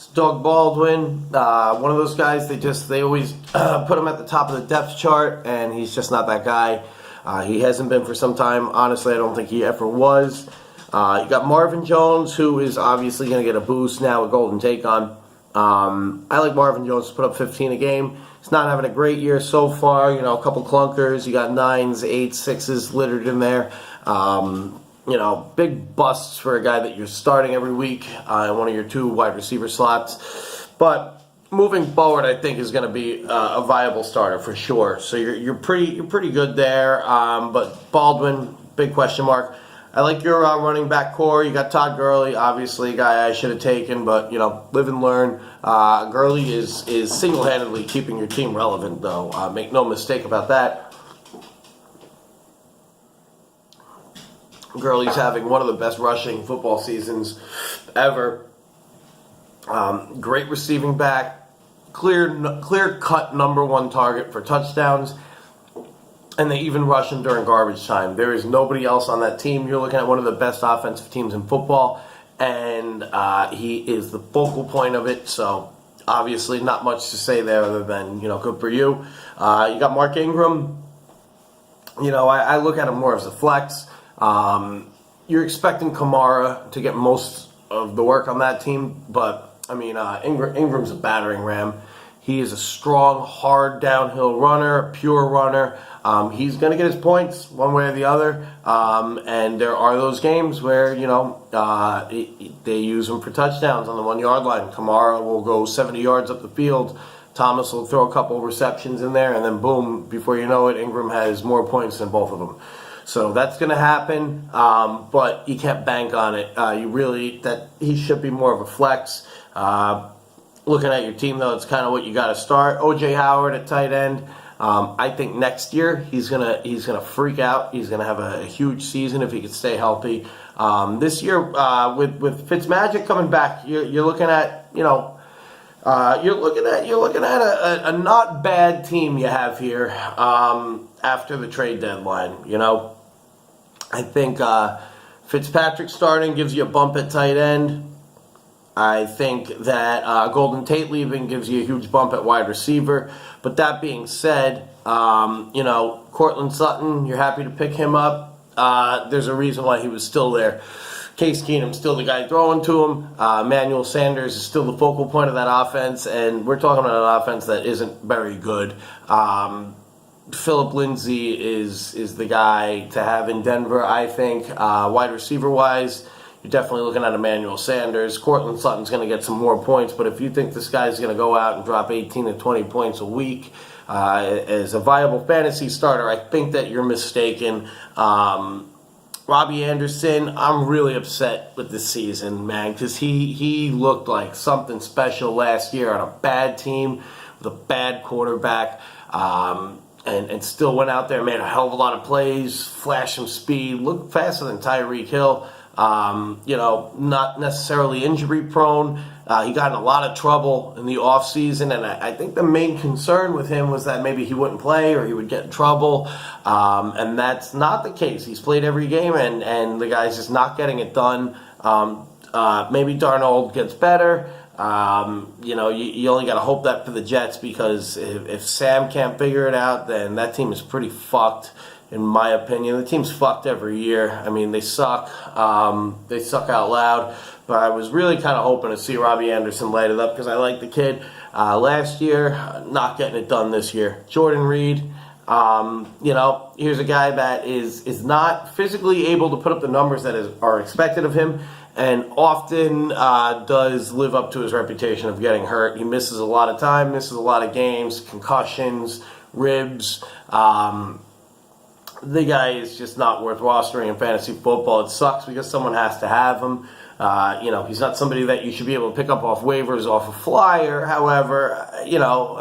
Doug Baldwin, one of those guys, they always put him at the top of the depth chart, and he's just not that guy. He hasn't been for some time. Honestly, I don't think he ever was. You got Marvin Jones, who is obviously going to get a boost now with Golden Take on. I like Marvin Jones to put up 15 a game. He's not having a great year so far. You know, a couple clunkers. You got 9s, 8s, 6s littered in there. You know, big busts for a guy that you're starting every week in one of your 2 wide receiver slots. But moving forward, I think is going to be a viable starter for sure. So you're pretty good there. But Baldwin, big question mark. I like your running back core. You got Todd Gurley, obviously a guy I should have taken, but, you know, live and learn. Gurley is single-handedly keeping your team relevant, though. Make no mistake about that. Gurley's having one of the best rushing football seasons ever. Great receiving back. Clear-cut number 1 target for touchdowns. And they even rush him during garbage time. There is nobody else on that team. You're looking at one of the best offensive teams in football, and he is the focal point of it. So obviously, not much to say there other than, you know, good for you. You got Mark Ingram. You know, I look at him more as a flex. You're expecting Kamara to get most of the work on that team, but I mean, Ingram's a battering ram. He is a strong, hard downhill runner, pure runner. He's going to get his points one way or the other. And there are those games where, you know, they use him for touchdowns on the 1-yard line. Kamara will go 70 yards up the field. Thomas will throw a couple receptions in there, and then boom, before you know it, Ingram has more points than both of them. So that's going to happen, but you can't bank on it. He should be more of a flex. Looking at your team, though, it's kind of what you got to start. O.J. Howard at tight end. I think next year he's gonna freak out. He's gonna have a huge season if he can stay healthy. This year, with Fitzmagic coming back, you're looking at, you know, you're looking at a not bad team you have here after the trade deadline. You know, I think Fitzpatrick starting gives you a bump at tight end. I think that Golden Tate leaving gives you a huge bump at wide receiver. But that being said, you know, Cortland Sutton, you're happy to pick him up. There's a reason why he was still there. Case Keenum's still the guy throwing to him. Emmanuel Sanders is still the focal point of that offense. And we're talking about an offense that isn't very good. Philip Lindsay is the guy to have in Denver, I think. Wide receiver-wise, you're definitely looking at Emmanuel Sanders. Cortland Sutton's going to get some more points, but if you think this guy's going to go out and drop 18 to 20 points a week as a viable fantasy starter, I think that you're mistaken. Robbie Anderson, I'm really upset with this season, man, because he looked like something special last year on a bad team with a bad quarterback. And still went out there, made a hell of a lot of plays, flashed some speed, looked faster than Tyreek Hill. You know, not necessarily injury prone. He got in a lot of trouble in the offseason, and I think the main concern with him was that maybe he wouldn't play or he would get in trouble. And that's not the case. He's played every game, and the guy's just not getting it done. Maybe Darnold gets better. You know, you only got to hope that for the Jets, because if Sam can't figure it out, then that team is pretty fucked, in my opinion. The team's fucked every year. I mean, they suck. They suck out loud. But I was really kind of hoping to see Robbie Anderson light it up, because I like the kid. Last year, not getting it done this year. Jordan Reed, you know, here's a guy that is not physically able to put up the numbers that are expected of him, and often does live up to his reputation of getting hurt. He misses a lot of time, misses a lot of games, concussions, ribs. The guy is just not worth rostering in fantasy football. It sucks because someone has to have him. You know, he's not somebody that you should be able to pick up off waivers, off a flyer. However, you know,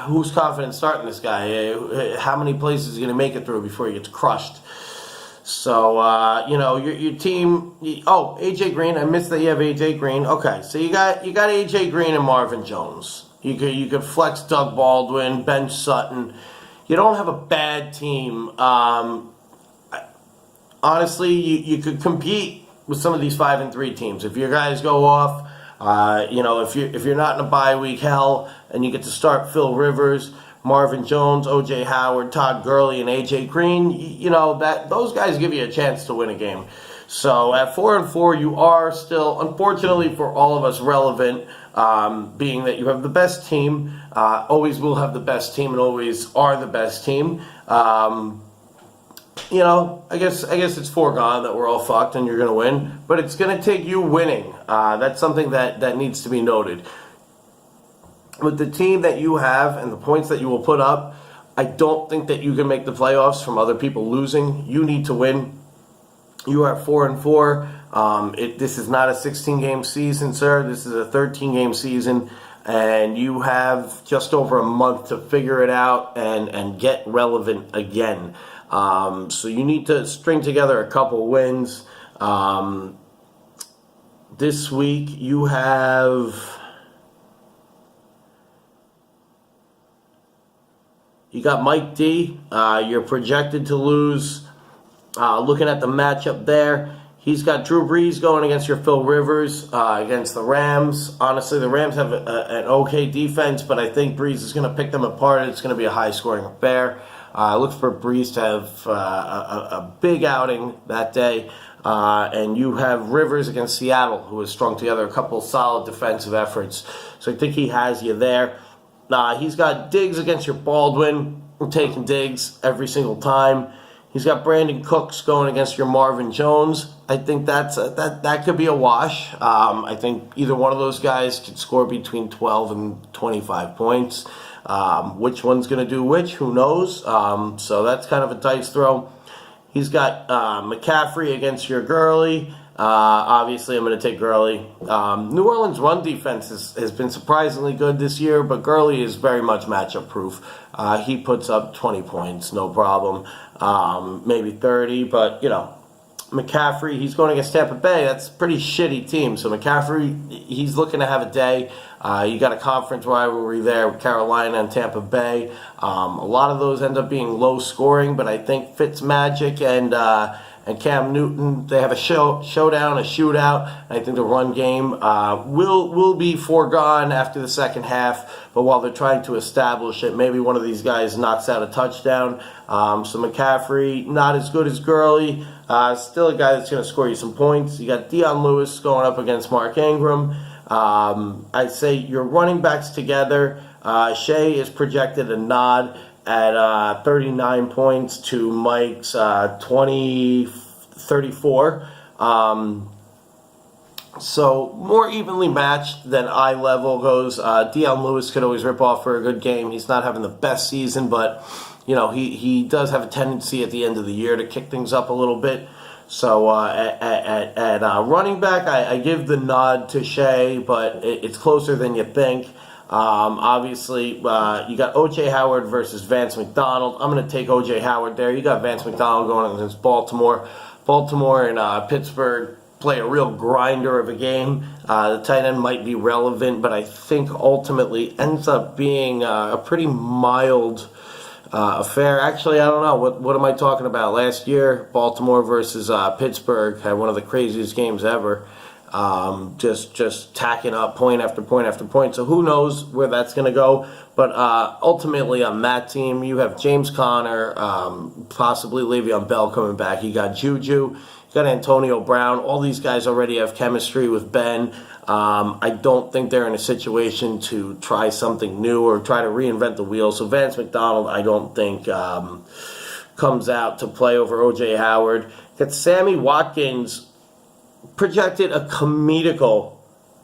who's confident starting this guy? How many places is he going to make it through before he gets crushed? So, you know, your team... Oh, A.J. Green. I missed that you have A.J. Green. Okay, so you got A.J. Green and Marvin Jones. You could flex Doug Baldwin, bench Sutton. You don't have a bad team. Honestly, you could compete with some of these 5-3 teams. If your guys go off, If you're not in a bye week, hell, and you get to start Phil Rivers, Marvin Jones, O.J. Howard, Todd Gurley, and A.J. Green, that those guys give you a chance to win a game. So at 4-4, you are still, unfortunately for all of us, relevant, being that you have the best team, always will have the best team, and always are the best team. I guess it's foregone that we're all fucked and you're going to win, but it's going to take you winning. That's something that needs to be noted. With the team that you have and the points that you will put up, I don't think that you can make the playoffs from other people losing. You need to win. You are at 4-4. This is not a 16-game season, sir. This is a 13-game season, and you have just over a month to figure it out and get relevant again. So you need to string together a couple wins. This week you have... You got Mike D. You're projected to lose. Looking at the matchup there, he's got Drew Brees going against your Phil Rivers against the Rams. Honestly, the Rams have an okay defense, but I think Brees is going to pick them apart. It's going to be a high-scoring affair. Look for Brees to have a big outing that day. And you have Rivers against Seattle, who has strung together a couple solid defensive efforts. So I think he has you there. He's got Diggs against your Baldwin. I'm taking Diggs every single time. He's got Brandon Cooks going against your Marvin Jones. I think that could be a wash. I think either one of those guys could score between 12 and 25 points. Which one's going to do which, who knows? So that's kind of a dice throw. He's got McCaffrey against your Gurley. Obviously, I'm going to take Gurley. New Orleans' run defense has been surprisingly good this year, but Gurley is very much matchup proof. He puts up 20 points, no problem. Maybe 30, but, McCaffrey, he's going against Tampa Bay. That's a pretty shitty team. So McCaffrey, he's looking to have a day. You got a conference rivalry there with Carolina and Tampa Bay. A lot of those end up being low scoring, but I think Fitzmagic and Cam Newton, they have a showdown, a shootout. I think the run game will be foregone after the second half. But while they're trying to establish it, maybe one of these guys knocks out a touchdown. So McCaffrey, not as good as Gurley. Still a guy that's going to score you some points. You got Deion Lewis going up against Mark Ingram. I'd say your running backs together. Shea is projected a nod at 39 points to Mike's 34. So more evenly matched than eye level goes. Deion Lewis could always rip off for a good game. He's not having the best season, but he does have a tendency at the end of the year to kick things up a little bit. So at running back, I give the nod to Shea, but it's closer than you think. Obviously, you got O.J. Howard versus Vance McDonald. I'm going to take O.J. Howard there. You got Vance McDonald going against Baltimore. Baltimore and Pittsburgh play a real grinder of a game. The tight end might be relevant, but I think ultimately ends up being a pretty mild affair. Actually, I don't know. What am I talking about? Last year, Baltimore versus Pittsburgh had one of the craziest games ever. Just tacking up point after point after point. So who knows where that's going to go. But ultimately on that team, you have James Conner, possibly Le'Veon Bell coming back. You got Juju, you got Antonio Brown. All these guys already have chemistry with Ben. I don't think they're in a situation to try something new or try to reinvent the wheel. So Vance McDonald, I don't think comes out to play over O.J. Howard. Got Sammy Watkins projected a comedical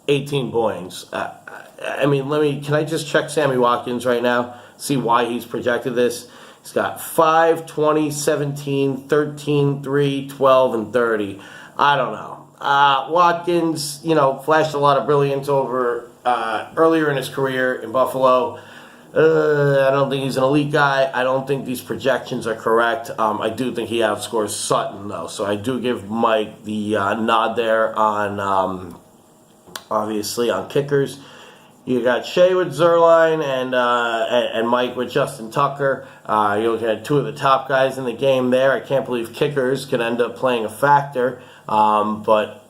18 points. Can I just check Sammy Watkins right now? See why he's projected this. He's got 5, 20, 17, 13, 3, 12, and 30. I don't know. Watkins, flashed a lot of brilliance over earlier in his career in Buffalo. I don't think he's an elite guy. I don't think these projections are correct. I do think he outscores Sutton, though. So I do give Mike the nod there on, obviously, on kickers. You got Shea with Zerline and Mike with Justin Tucker. You're looking at two of the top guys in the game there. I can't believe kickers could end up playing a factor. But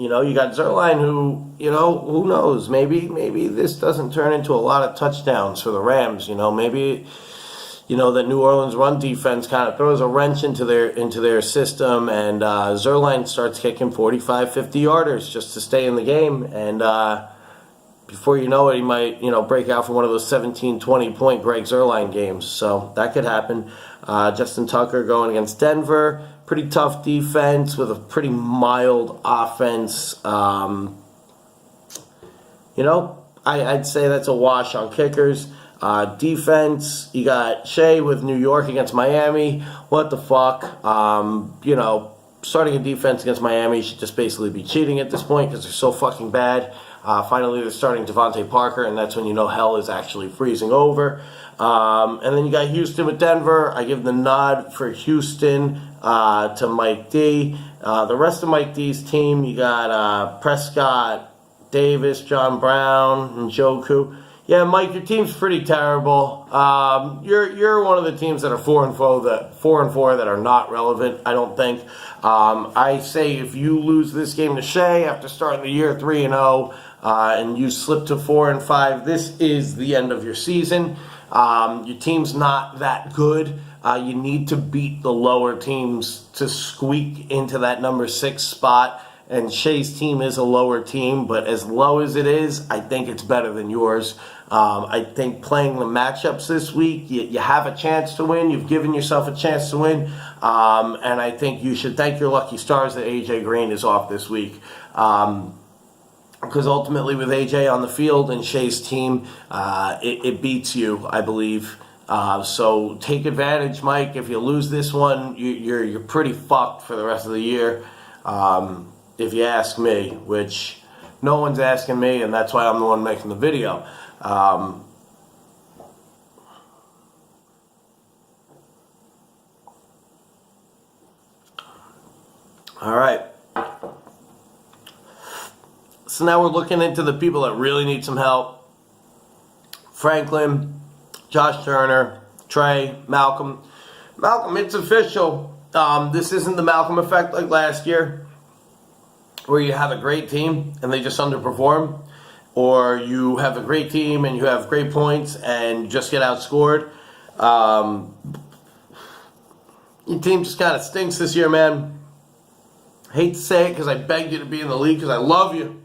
You got Zerline who, who knows? Maybe this doesn't turn into a lot of touchdowns for the Rams. Maybe the New Orleans run defense kind of throws a wrench into their system, and Zerline starts kicking 45, 50-yarders just to stay in the game, and before you know it, he might, break out for one of those 17, 20-point Greg Zerline games. So that could happen. Justin Tucker going against Denver. Pretty tough defense with a pretty mild offense. I'd say that's a wash on kickers. Defense, you got Shea with New York against Miami. What the fuck? Starting a defense against Miami should just basically be cheating at this point because they're so fucking bad. Finally, they're starting Devontae Parker, and that's when hell is actually freezing over. And then you got Houston with Denver. I give the nod for Houston to Mike D. The rest of Mike D's team, you got Prescott, Davis, John Brown, and Njoku. Yeah, Mike, your team's pretty terrible. You're one of the teams that are 4-4 that are not relevant, I don't think. I say if you lose this game to Shea after starting the year 3-0, and you slip to 4-5, this is the end of your season. Your team's not that good. You need to beat the lower teams to squeak into that number 6 spot. And Shea's team is a lower team, but as low as it is, I think it's better than yours. I think playing the matchups this week, you have a chance to win. You've given yourself a chance to win. And I think you should thank your lucky stars that A.J. Green is off this week. Because ultimately with A.J. on the field and Shea's team, it beats you, I believe. So take advantage, Mike. If you lose this one, you're pretty fucked for the rest of the year. If you ask me, which no one's asking me, and that's why I'm the one making the video. All right. So now we're looking into the people that really need some help. Franklin, Josh Turner, Trey, Malcolm. Malcolm, it's official. This isn't the Malcolm effect like last year, where you have a great team and they just underperform, or you have a great team and you have great points and you just get outscored. Your team just kind of stinks this year, man. I hate to say it because I begged you to be in the league because I love you.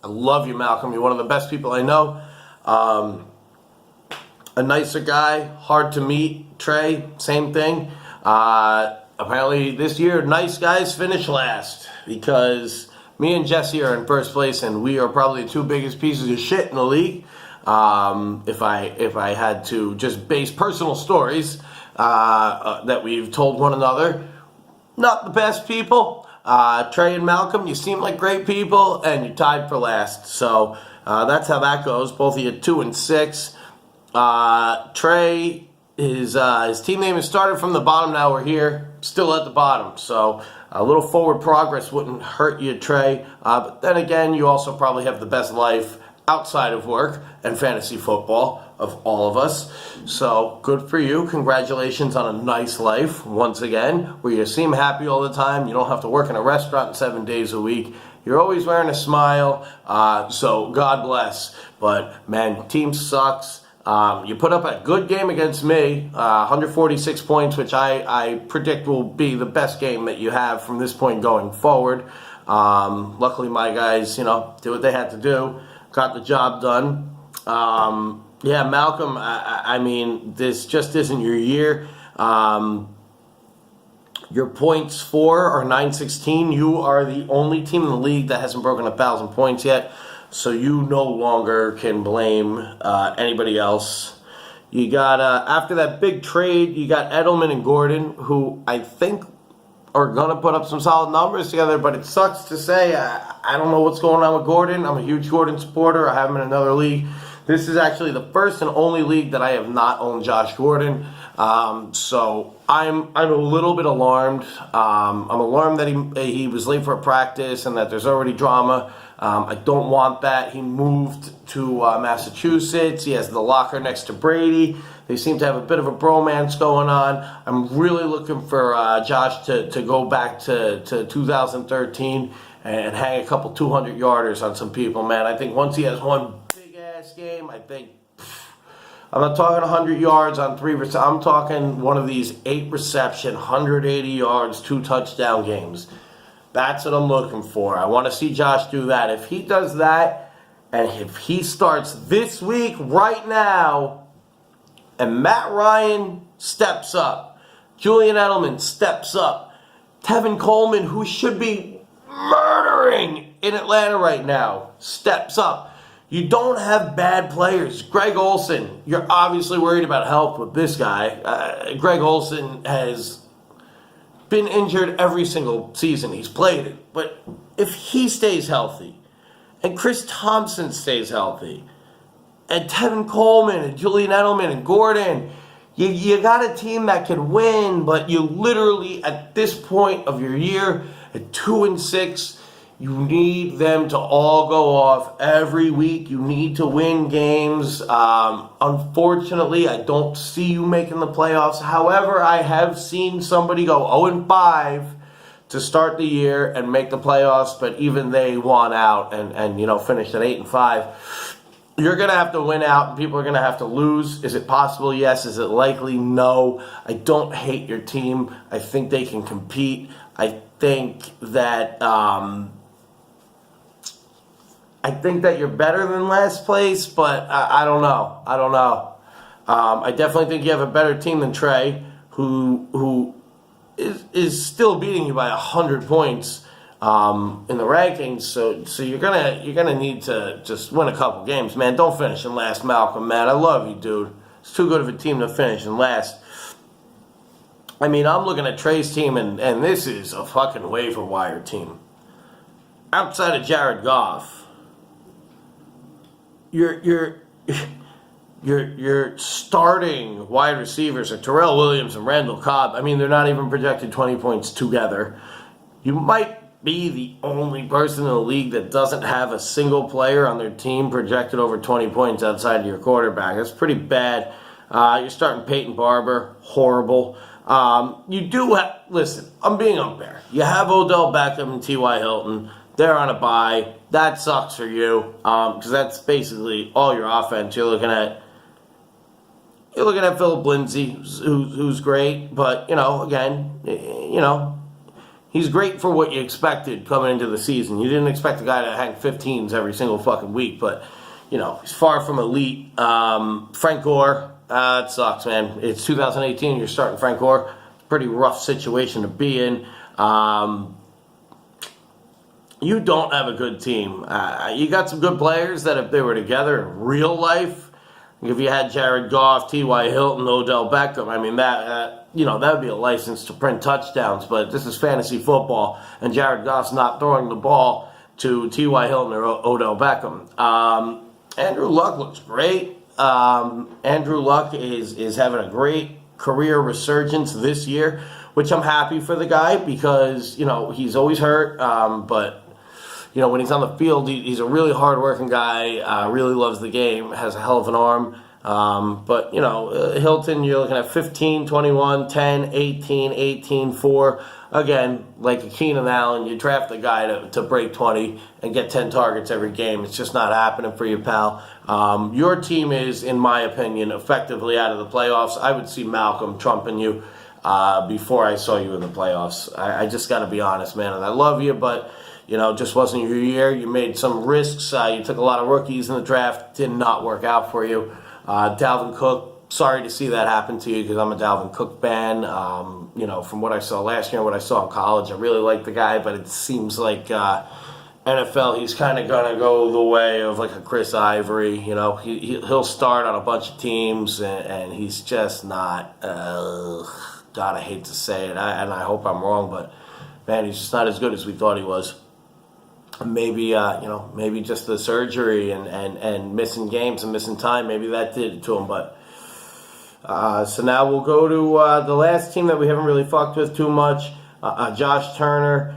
I love you, Malcolm. You're one of the best people I know. A nicer guy, hard to meet. Trey, same thing. Apparently this year, nice guys finish last because me and Jesse are in first place, and we are probably the 2 biggest pieces of shit in the league. If I had to just base personal stories that we've told one another, not the best people. Trey and Malcolm, you seem like great people, and you're tied for last. So that's how that goes. Both of you 2-6. Trey, his team name has started from the bottom. Now we're here, still at the bottom. So a little forward progress wouldn't hurt you, Trey. But then again, you also probably have the best life outside of work and fantasy football of all of us. So good for you. Congratulations on a nice life once again, where you seem happy all the time. You don't have to work in a restaurant 7 days a week. You're always wearing a smile. So God bless. But man, team sucks. You put up a good game against me, 146 points, which I predict will be the best game that you have from this point going forward. Luckily, my guys, did what they had to do, got the job done. Yeah, Malcolm, I mean, this just isn't your year. Your points for are 916. You are the only team in the league that hasn't broken 1,000 points yet. So you no longer can blame anybody else. You got, after that big trade, you got Edelman and Gordon, who I think are going to put up some solid numbers together, but it sucks to say. I don't know what's going on with Gordon. I'm a huge Gordon supporter. I have him in another league. This is actually the first and only league that I have not owned Josh Gordon. So I'm a little bit alarmed. I'm alarmed that he was late for a practice and that there's already drama. I don't want that. He moved to Massachusetts. He has the locker next to Brady. They seem to have a bit of a bromance going on. I'm really looking for Josh to go back to 2013 and hang a couple 200-yarders on some people, man. I think once he has one big-ass game, I think, I'm not talking 100 yards on 3 receptions. I'm talking one of these 8-reception, 180 yards, 2-touchdown games. That's what I'm looking for. I want to see Josh do that. If he does that, and if he starts this week, right now, and Matt Ryan steps up, Julian Edelman steps up, Tevin Coleman, who should be murdering in Atlanta right now, steps up. You don't have bad players. Greg Olsen, you're obviously worried about health with this guy. Greg Olsen has been injured every single season he's played it. But if he stays healthy, and Chris Thompson stays healthy, and Tevin Coleman, and Julian Edelman, and Gordon, you got a team that can win, but you literally, at this point of your year, at 2-6, you need them to all go off every week. You need to win games. Unfortunately, I don't see you making the playoffs. However, I have seen somebody go 0-5 to start the year and make the playoffs, but even they won out and finished at 8-5. You're going to have to win out, and people are going to have to lose. Is it possible? Yes. Is it likely? No. I don't hate your team. I think they can compete. I think that you're better than last place, but I don't know. I definitely think you have a better team than Trey, who is still beating you by 100 points in the rankings. So you're gonna need to just win a couple games, man. Don't finish in last, Malcolm, man. I love you, dude. It's too good of a team to finish in last. I mean, I'm looking at Trey's team, and this is a fucking waiver wire team. Outside of Jared Goff, your starting wide receivers are Terrell Williams and Randall Cobb. I mean, they're not even projected 20 points together. You might be the only person in the league that doesn't have a single player on their team projected over 20 points outside of your quarterback. That's pretty bad. You're starting Peyton Barber. Horrible. You do have... Listen, I'm being unfair. You have Odell Beckham and T.Y. Hilton. They're on a bye. That sucks for you, because that's basically all your offense. You're looking at Philip Lindsay, who's great, but again, he's great for what you expected coming into the season. You didn't expect a guy to hang 15s every single fucking week, but he's far from elite. Frank Gore, it sucks, man. It's 2018. You're starting Frank Gore. Pretty rough situation to be in. You don't have a good team. You got some good players that if they were together in real life, if you had Jared Goff, T.Y. Hilton, Odell Beckham, I mean, that would be a license to print touchdowns, but this is fantasy football, and Jared Goff's not throwing the ball to T.Y. Hilton or Odell Beckham. Andrew Luck looks great. Andrew Luck is having a great career resurgence this year, which I'm happy for the guy because, he's always hurt, but when he's on the field, he's a really hard-working guy, really loves the game, has a hell of an arm. But Hilton, you're looking at 15, 21, 10, 18, 18, 4. Again, like a Keenan Allen, you draft a guy to break 20 and get 10 targets every game. It's just not happening for you, pal. Your team is, in my opinion, effectively out of the playoffs. I would see Malcolm trumping you before I saw you in the playoffs. I just got to be honest, man. And I love you, but... just wasn't your year. You made some risks. You took a lot of rookies in the draft. Did not work out for you. Dalvin Cook, sorry to see that happen to you because I'm a Dalvin Cook fan. From what I saw last year and what I saw in college, I really like the guy, but it seems like NFL, he's kind of going to go the way of like a Chris Ivory. He'll start on a bunch of teams, and he's just not, God, I hate to say it, and I hope I'm wrong, but man, he's just not as good as we thought he was. Maybe, maybe just the surgery and missing games and missing time, maybe that did it to him. But so now we'll go to the last team that we haven't really fucked with too much, Josh Turner.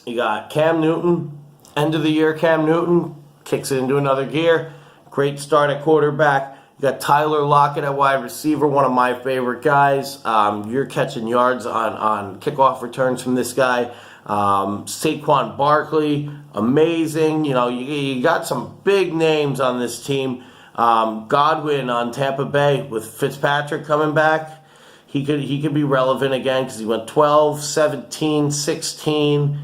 You got Cam Newton, end of the year Cam Newton, kicks it into another gear. Great start at quarterback. You got Tyler Lockett at wide receiver, one of my favorite guys. You're catching yards on kickoff returns from this guy. Saquon Barkley, amazing. You got some big names on this team. Godwin on Tampa Bay with Fitzpatrick coming back. He could be relevant again because he went 12, 17, 16,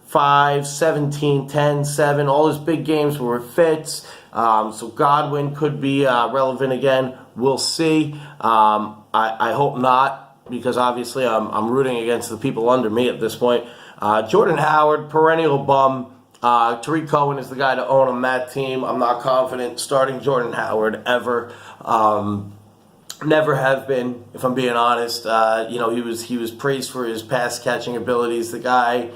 5, 17, 10, 7. All his big games were with Fitz. So Godwin could be relevant again. We'll see. I hope not, because obviously I'm rooting against the people under me at this point. Jordan Howard, perennial bum. Tariq Cohen is the guy to own on that team. I'm not confident starting Jordan Howard ever. Never have been, if I'm being honest. He was praised for his pass catching abilities. The guy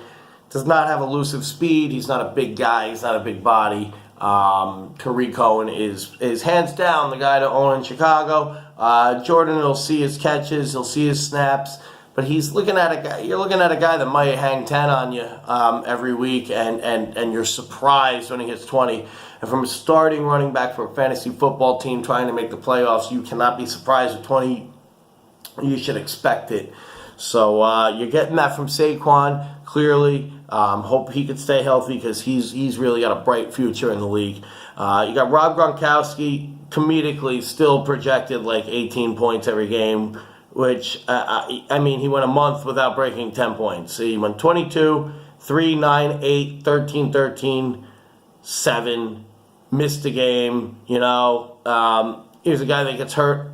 does not have elusive speed. He's not a big guy. He's not a big body. Tariq Cohen is hands down the guy to own in Chicago. Jordan will see his catches, he'll see his snaps, but he's looking at a guy. You're looking at a guy that might hang 10 on you every week, and you're surprised when he hits 20. And from a starting running back for a fantasy football team trying to make the playoffs, you cannot be surprised with 20. You should expect it. So you're getting that from Saquon, clearly. Hope he could stay healthy because he's really got a bright future in the league. You got Rob Gronkowski, comedically still projected like 18 points every game, which, he went a month without breaking 10 points. He went 22, 3, 9, 8, 13, 13, 7, missed a game, Here's a guy that gets hurt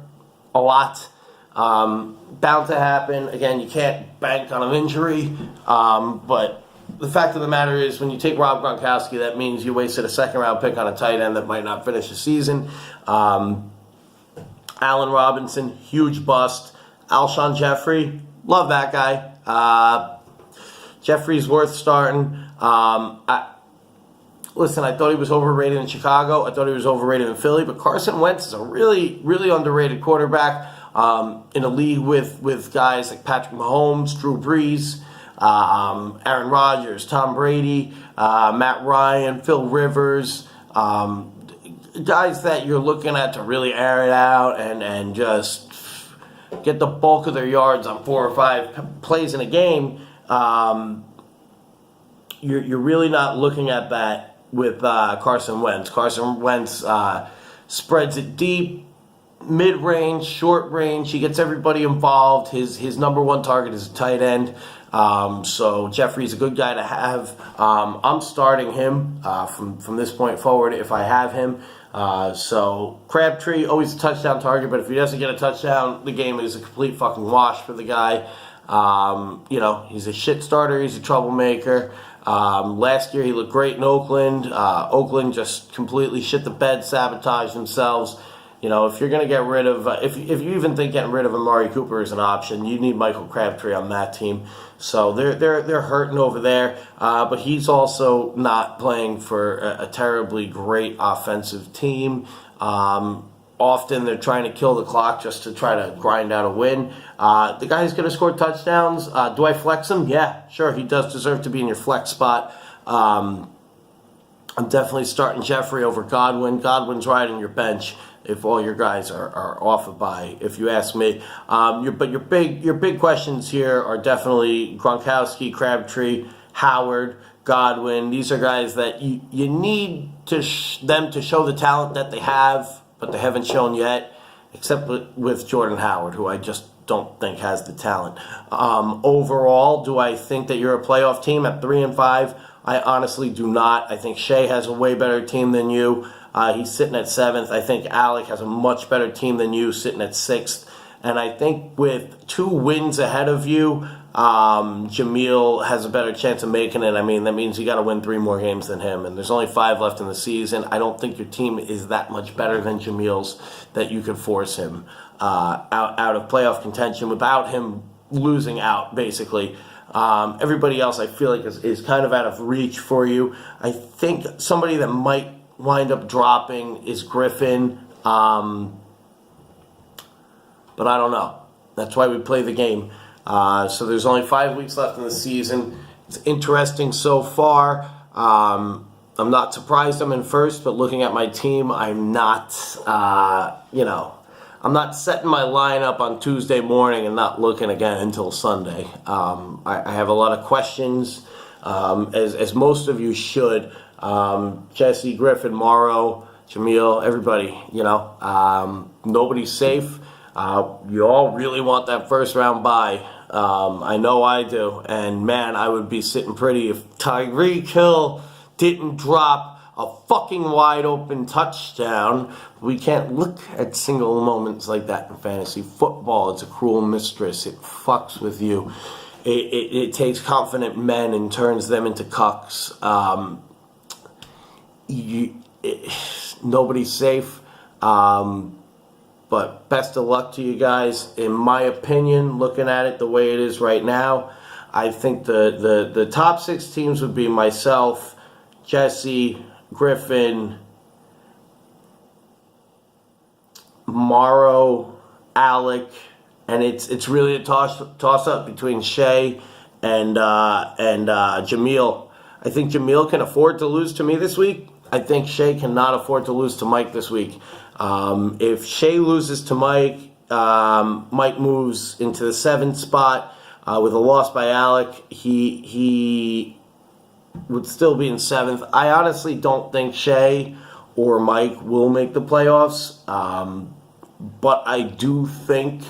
a lot. Bound to happen. Again, you can't bank on an injury, but the fact of the matter is, when you take Rob Gronkowski, that means you wasted a second-round pick on a tight end that might not finish the season. Allen Robinson, huge bust. Alshon Jeffrey, love that guy. Jeffrey's worth starting. Listen, I thought he was overrated in Chicago. I thought he was overrated in Philly. But Carson Wentz is a really, really underrated quarterback in a league with guys like Patrick Mahomes, Drew Brees, Aaron Rodgers, Tom Brady, Matt Ryan, Phil Rivers, guys that you're looking at to really air it out and just get the bulk of their yards on 4 or 5 plays in a game. You're really not looking at that with Carson Wentz. Carson Wentz spreads it deep, mid-range, short range. He gets everybody involved. His number one target is a tight end. So Jeffrey's a good guy to have. I'm starting him from this point forward if I have him. So Crabtree, always a touchdown target, but if he doesn't get a touchdown, the game is a complete fucking wash for the guy. He's a shit starter. He's a troublemaker. Last year he looked great in Oakland. Oakland just completely shit the bed, sabotaged themselves. If you're going to get rid of, if you even think getting rid of Amari Cooper is an option, you need Michael Crabtree on that team. So they're hurting over there, but he's also not playing for a terribly great offensive team. Often they're trying to kill the clock just to try to grind out a win. The guy's going to score touchdowns. Do I flex him? Yeah, sure. He does deserve to be in your flex spot. I'm definitely starting Jeffrey over Godwin. Godwin's riding your bench if all your guys are off a bye, if you ask me. But your big questions here are definitely Gronkowski, Crabtree, Howard, Godwin. These are guys that you need them to show the talent that they have, but they haven't shown yet, except with Jordan Howard, who I just don't think has the talent. Overall, do I think that you're a playoff team at 3-5? I honestly do not. I think Shea has a way better team than you. He's sitting at 7th. I think Alec has a much better team than you, sitting at 6th. And I think with 2 wins ahead of you, Jamil has a better chance of making it. I mean, that means you got to win 3 more games than him. And there's only 5 left in the season. I don't think your team is that much better than Jamil's that you could force him out of playoff contention without him losing out, basically. Everybody else I feel like is kind of out of reach for you. I think somebody that might wind up dropping is Griffin, but I don't know. That's why we play the game. So there's only 5 weeks left in the season. It's interesting so far. I'm not surprised I'm in first, but looking at my team, I'm not, I'm not setting my lineup on Tuesday morning and not looking again until Sunday. I have a lot of questions as most of you should. Jesse, Griffin, Morrow, Jamil, everybody, nobody's safe. You all really want that first round bye. I know I do. And man, I would be sitting pretty if Tyreek Hill didn't drop a fucking wide open touchdown. We can't look at single moments like that in fantasy football. It's a cruel mistress. It fucks with you. It takes confident men and turns them into cucks. Nobody's safe. But best of luck to you guys. In my opinion, looking at it the way it is right now, I think the top 6 teams would be myself, Jesse, Griffin, Morrow, Alec, and it's really a toss up between Shay and Jamil. I think Jamil can afford to lose to me this week. I think Shay cannot afford to lose to Mike this week. If Shay loses to Mike, Mike moves into the 7th spot with a loss by Alec. He would still be in 7th. I honestly don't think Shay or Mike will make the playoffs, but I do think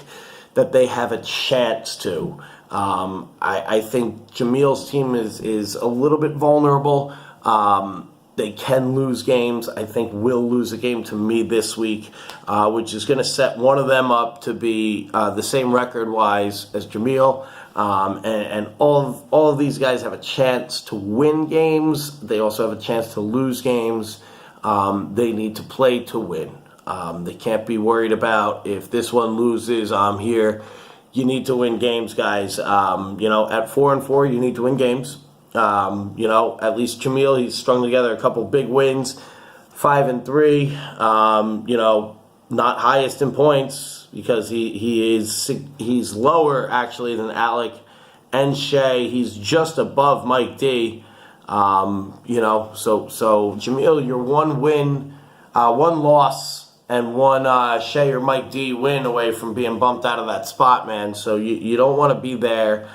that they have a chance to. I think Jamil's team is a little bit vulnerable. They can lose games. I think will lose a game to me this week, which is going to set one of them up to be the same record-wise as Jamil. And all of these guys have a chance to win games. They also have a chance to lose games. They need to play to win. They can't be worried about if this one loses, I'm here. You need to win games, guys. At 4-4, you need to win games. At least Jamil, he's strung together a couple big wins. 5-3, not highest in points because he's lower actually than Alec and Shay. He's just above Mike D. So Jamil, you're one win, one loss, and one Shay or Mike D win away from being bumped out of that spot, man. So you don't want to be there.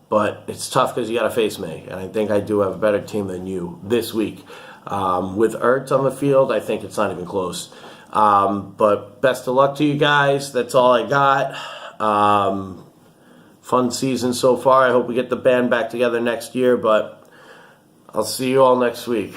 But it's tough because you got to face me, and I think I do have a better team than you this week. With Ertz on the field, I think it's not even close. But best of luck to you guys. That's all I got. Fun season so far. I hope we get the band back together next year, but I'll see you all next week.